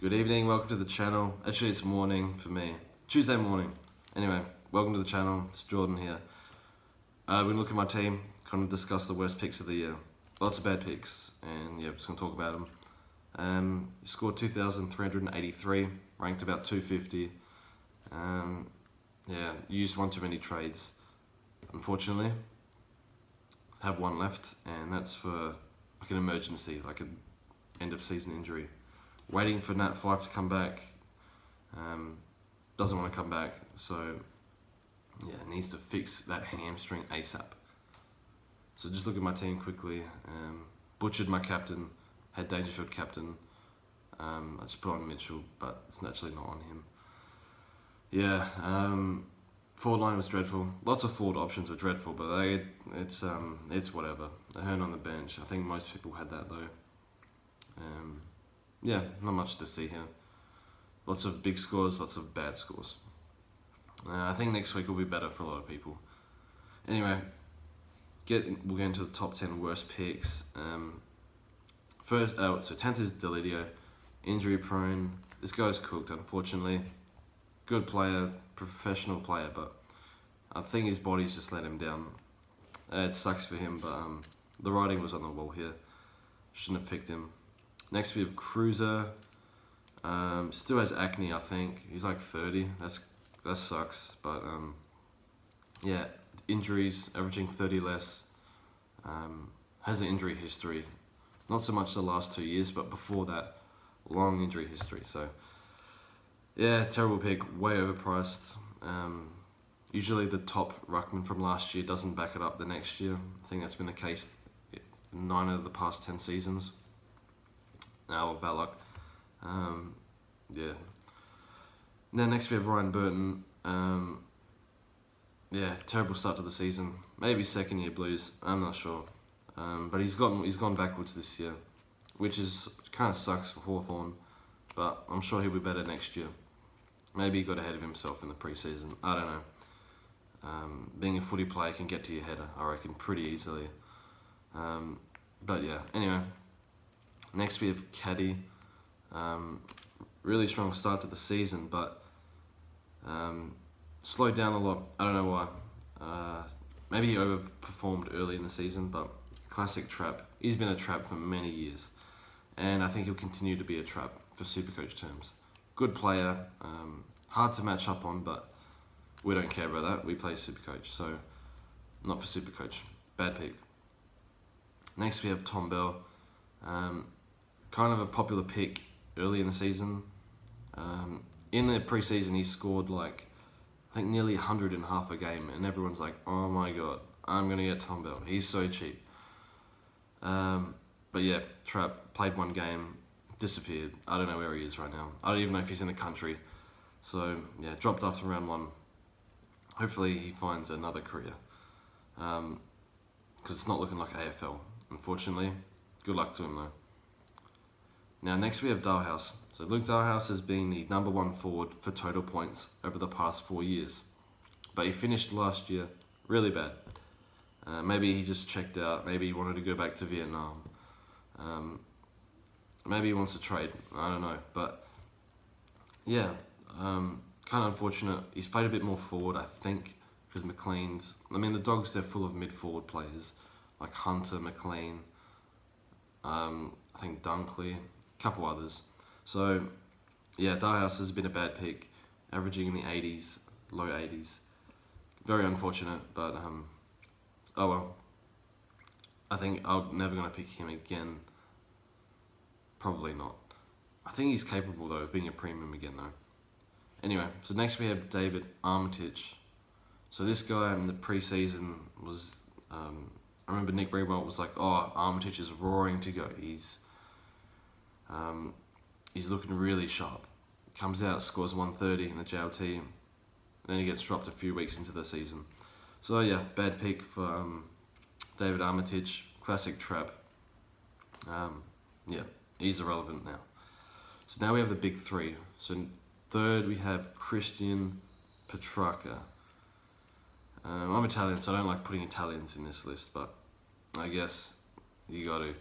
Good evening, welcome to the channel. Actually, it's morning for me. Tuesday morning. Anyway, welcome to the channel. It's Jordan here. We're going to look at my team, kind of discuss the worst picks of the year. Lots of bad picks, and yeah, just going to talk about them. Scored 2,383, ranked about 250. Yeah, used one too many trades, unfortunately. Have one left, and that's for like an emergency, like an end of season injury. Waiting for Nat 5 to come back. Doesn't want to come back, so yeah, needs to fix that hamstring ASAP. So just look at my team quickly. Butchered my captain, had Dangerfield captain. I just put on Mitchell, but it's naturally not on him. Yeah, forward line was dreadful. Lots of forward options were dreadful, but it's whatever. Ahern on the bench. I think most people had that though. Yeah, not much to see here. Lots of big scores, lots of bad scores. I think next week will be better for a lot of people. Anyway, we'll get into the top 10 worst picks. So 10th is Delidio, injury prone. This guy's cooked, unfortunately. Good player, professional player, but I think his body's just let him down. It sucks for him, but the writing was on the wall here. Shouldn't have picked him. Next we have Cruiser. Still has acne, I think. He's like 30. That sucks. But yeah, injuries, averaging 30 less. Has an injury history. Not so much the last 2 years, but before that, long injury history. So yeah, terrible pick. Way overpriced. Usually the top ruckman from last year doesn't back it up the next year. I think that's been the case in 9 out of the past 10 seasons. Well, bad luck. Yeah. Now next we have Ryan Burton. Yeah, terrible start to the season. Maybe second year blues. I'm not sure. But he's gone backwards this year, which is kind of sucks for Hawthorn. But I'm sure he'll be better next year. Maybe he got ahead of himself in the preseason. I don't know. Being a footy player can get to your header, I reckon, pretty easily. But yeah, anyway. Next we have Caddy. Really strong start to the season, but slowed down a lot. I don't know why. Maybe he overperformed early in the season, but classic trap. He's been a trap for many years, and I think he'll continue to be a trap for Supercoach terms. Good player, hard to match up on, but we don't care about that. We play Supercoach, so not for Supercoach. Bad pick. Next we have Tom Bell. Kind of a popular pick early in the season. In the preseason, he scored like, I think nearly 100 in half a game, and everyone's like, oh my god, I'm going to get Tom Bell. He's so cheap. But yeah, trap, played one game, disappeared. I don't know where he is right now. I don't even know if he's in the country. So yeah, dropped after round 1. Hopefully he finds another career. Because it's not looking like AFL, unfortunately. Good luck to him though. Now next we have Dalhouse. So Luke Dalhouse has been the #1 forward for total points over the past 4 years. But he finished last year really bad. Maybe he just checked out. Maybe he wanted to go back to Vietnam. Maybe he wants to trade. I don't know. But yeah, kind of unfortunate. He's played a bit more forward, I think, because McLean's... I mean, the Dogs, they're full of mid-forward players. Like Hunter, McLean, I think Dunkley, a couple others. So yeah, Dalhouse has been a bad pick, averaging in the 80s, low 80s. Very unfortunate, but oh well. I think I'm never going to pick him again. Probably not. I think he's capable though of being a premium again though. Anyway, so next we have David Armitage. So this guy in the preseason was, I remember Nick Rewalt was like, oh, Armitage is roaring to go. He's looking really sharp. Comes out, scores 130 in the JLT, and then he gets dropped a few weeks into the season. So yeah, bad pick for David Armitage, classic trap. Yeah, he's irrelevant now. So now we have the big 3. So third we have Christian Petrarca. I'm Italian, so I don't like putting Italians in this list, but I guess you got to.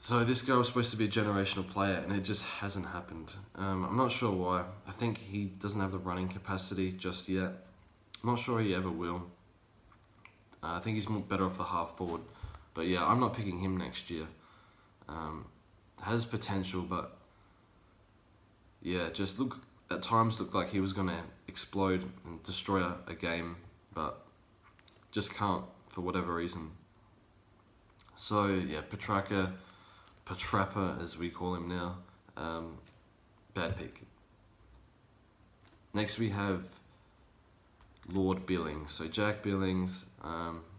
So this guy was supposed to be a generational player, and it just hasn't happened. I'm not sure why. I think he doesn't have the running capacity just yet. I'm not sure he ever will. I think he's more better off the half forward. But yeah, I'm not picking him next year. Has potential, but yeah, just at times looked like he was going to explode and destroy a game, but just can't for whatever reason. So yeah, Petrappa as we call him now, bad pick. Next we have Lord Billings. So Jack Billings,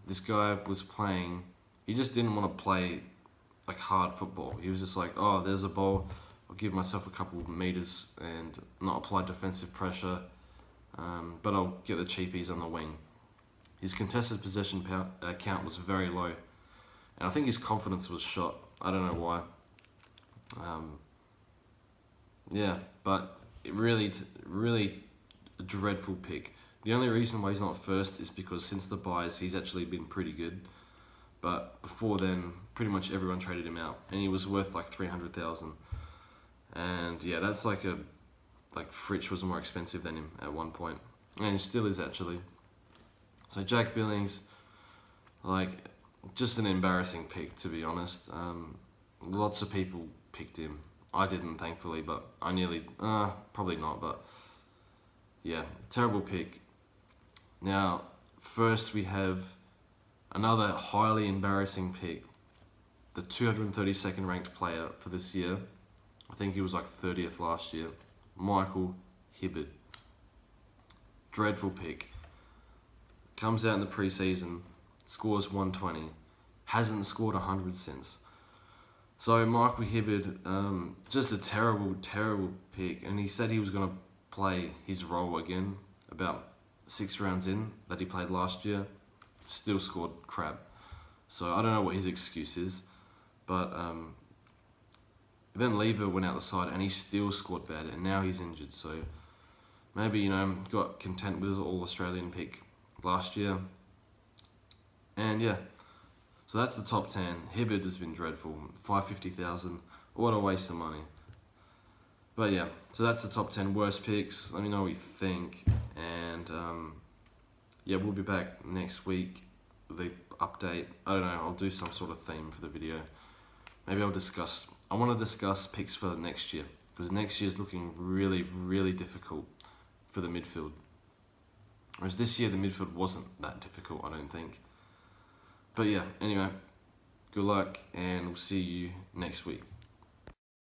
this guy was playing, he just didn't want to play like hard football. He was just like, oh, there's a ball, I'll give myself a couple of meters and not apply defensive pressure, but I'll get the cheapies on the wing. His contested possession count was very low, and I think his confidence was shot. I don't know why. Yeah, but it really a dreadful pick. The only reason why he's not first is because since the buys, he's actually been pretty good. But before then, pretty much everyone traded him out, and he was worth like 300,000. And yeah, that's like Fritsch was more expensive than him at one point, and he still is actually. So Jack Billings, like, just an embarrassing pick, to be honest. Lots of people picked him. I didn't, thankfully, but I nearly, probably not, but yeah, terrible pick. Now, first we have another highly embarrassing pick, the 232nd ranked player for this year. I think he was like 30th last year, Michael Hibberd. Dreadful pick. Comes out in the preseason, scores 120, hasn't scored 100 since. So Michael Hibberd, just a terrible pick, and he said he was going to play his role again about 6 rounds in that he played last year. Still scored crap. So I don't know what his excuse is, but then Lever went out the side and he still scored bad, and now he's injured. So maybe, you know, got content with his All-Australian pick last year. And yeah, so that's the top 10. Hibberd has been dreadful. 550,000. What a waste of money. But yeah, so that's the top 10 worst picks. Let me know what you think. And yeah, we'll be back next week with the update. I don't know, I'll do some sort of theme for the video. Maybe I want to discuss picks for next year, because next year's looking really difficult for the midfield. Whereas this year the midfield wasn't that difficult, I don't think. But yeah, anyway, good luck, and we'll see you next week.